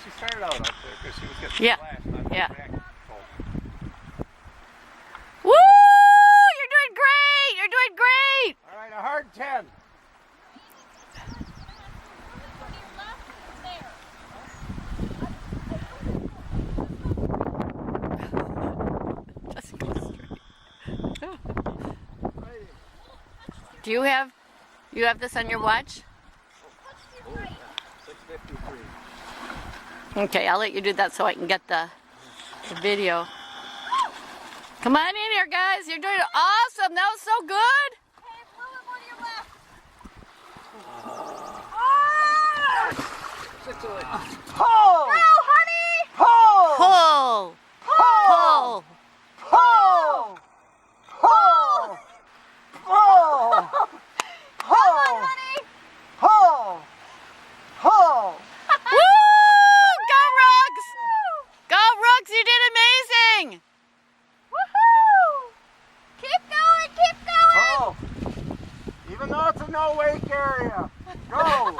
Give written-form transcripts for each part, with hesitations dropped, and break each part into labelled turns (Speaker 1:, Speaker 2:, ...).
Speaker 1: She started out up there because she was getting splashed. Not
Speaker 2: Yeah.
Speaker 1: back.
Speaker 2: Woo! You're doing great! You're doing great!
Speaker 1: All right, a hard 10.
Speaker 2: Just go straight. Do you have this on your watch?
Speaker 1: 6:53.
Speaker 2: Okay, I'll let you do that so I can get the video. Come on in here, guys. You're doing awesome. That was so good.
Speaker 3: Hey, Blue, I'm on your left.
Speaker 1: Pull!
Speaker 3: Go, honey!
Speaker 1: Pull!
Speaker 2: Pull. Pull.
Speaker 1: Pull! Pull! Pull!
Speaker 3: Come on, honey!
Speaker 1: Pull! Pull!
Speaker 2: Woo! Go, Rugs! Go, Rugs. You did amazing.
Speaker 3: Woohoo! Keep going, keep going!
Speaker 1: Pull! Even though it's a no-wake area. Go!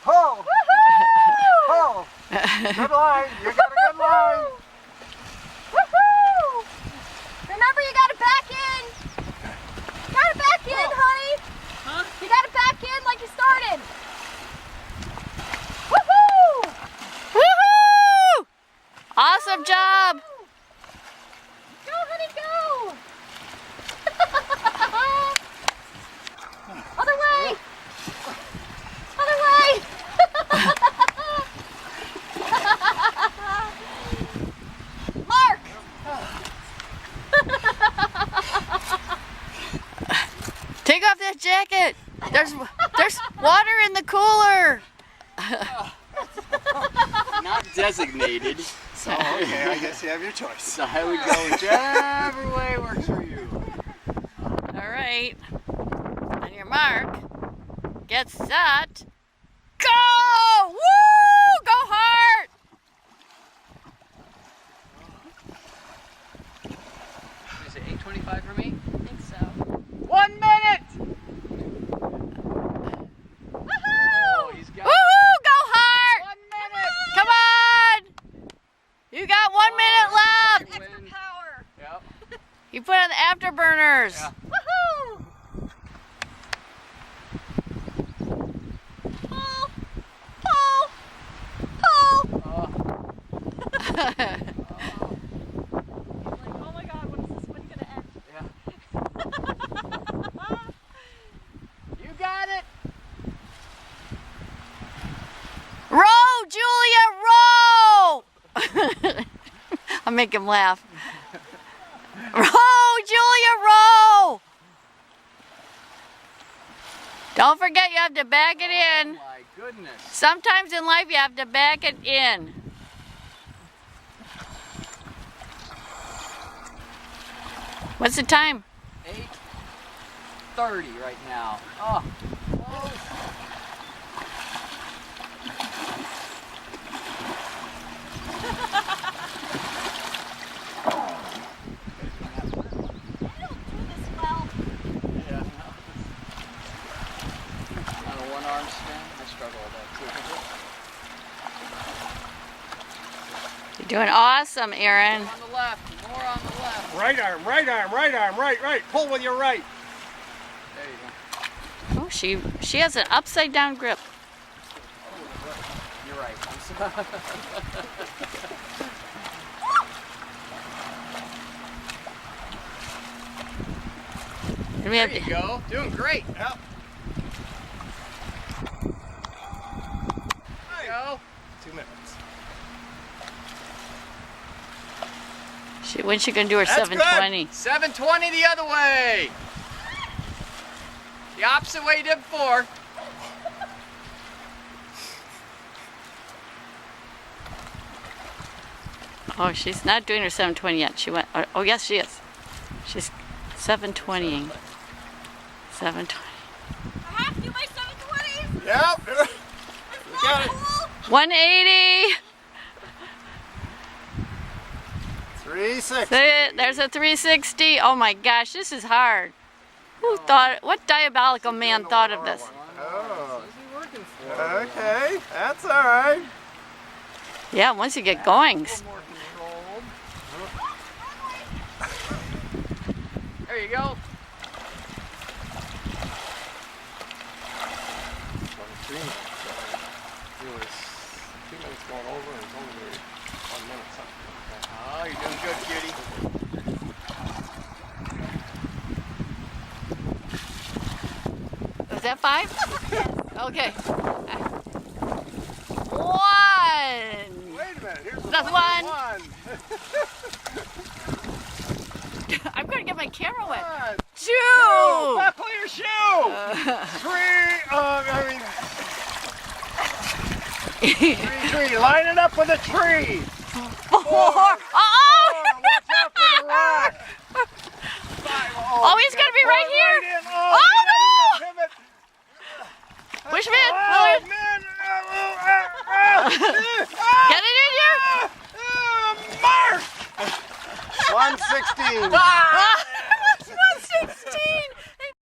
Speaker 1: Pull!
Speaker 3: Woohoo!
Speaker 1: Pull! Good line. You got a good line.
Speaker 3: Woohoo! Remember, you gotta back in. Gotta back in, honey.
Speaker 2: Huh?
Speaker 3: You gotta back in like you started. Woohoo!
Speaker 2: Woohoo! Awesome job.
Speaker 3: Go, honey, go! Other way! Other way! Mark!
Speaker 2: Take off that jacket. There's water in the cooler.
Speaker 4: Not designated.
Speaker 1: So, okay, I guess you have your choice.
Speaker 4: So I would go whichever way works for you.
Speaker 2: All right. On your mark. Get set. Go! Woo! Go hard!
Speaker 4: Is it 8:25 for me?
Speaker 2: I think so.
Speaker 4: 1 minute!
Speaker 3: Woohoo!
Speaker 4: Oh, he's got
Speaker 2: Woohoo! Go hard!
Speaker 4: 1 minute!
Speaker 2: Come on! You got 1 minute left.
Speaker 3: Extra power!
Speaker 4: Yep.
Speaker 2: You put on the afterburners.
Speaker 4: Yeah.
Speaker 3: Woohoo! Pull! Pull! Pull!
Speaker 4: Oh,
Speaker 3: Like, oh my god, when is this one gonna end?
Speaker 4: yeah. You got it!
Speaker 2: Row, Julia, row! I'll make him laugh. Row, Julia, row! Don't forget you have to back it in.
Speaker 4: Oh my goodness.
Speaker 2: Sometimes in life you have to back it in. What's the time?
Speaker 4: 8:30 right now. Oh.
Speaker 3: They don't do this well.
Speaker 4: Yeah. On a one-arm spin, I struggle with that too.
Speaker 2: You're doing awesome, Aaron.
Speaker 4: On the left, more on the left.
Speaker 1: Right arm, right arm, right arm, right. Pull with your right.
Speaker 4: There you go.
Speaker 2: Oh, she has an upside down grip.
Speaker 4: You're right. I'm sorry.
Speaker 2: And we have
Speaker 4: There you go. Doing great.
Speaker 1: Yep.
Speaker 4: There you go.
Speaker 1: 2 minutes.
Speaker 2: when's she gonna do her
Speaker 4: That's
Speaker 2: 720?
Speaker 4: good. 720 the other way. The opposite way you did before.
Speaker 2: Oh, she's not doing her 720 yet. She went. Oh, yes, she is. She's 720ing. 720.
Speaker 3: I have to do my 720s.
Speaker 1: Yep.
Speaker 3: It's
Speaker 1: got
Speaker 3: not
Speaker 1: it.
Speaker 3: cool.
Speaker 2: 180.
Speaker 1: 360.
Speaker 2: There's a 360. Oh my gosh, this is hard. Who thought? What diabolical man thought of this?
Speaker 1: Oh.
Speaker 4: What's he working for?
Speaker 1: Okay, that's all right.
Speaker 2: Yeah, once you get going.
Speaker 4: More controlled. There you go.
Speaker 1: It was 2 minutes going over and it's only 1 minute something like that.
Speaker 4: Oh, you're doing good, cutie.
Speaker 2: Was that 5? Okay. 1.
Speaker 1: Wait a minute, here's the
Speaker 2: That's
Speaker 1: one.
Speaker 2: I'm going to get my camera wet.
Speaker 1: 1,
Speaker 2: 2.
Speaker 1: buckle your shoe. 3, three. Line it up with a tree.
Speaker 2: 4. Oh!
Speaker 1: Watch out for the rock. 5,
Speaker 2: Oh, he's gonna be right here.
Speaker 1: Right in.
Speaker 2: Oh,
Speaker 1: no! Pivot.
Speaker 2: Which man?
Speaker 1: Oh,
Speaker 2: Willard?
Speaker 1: man.
Speaker 2: Get it in here.
Speaker 1: Mark. 116.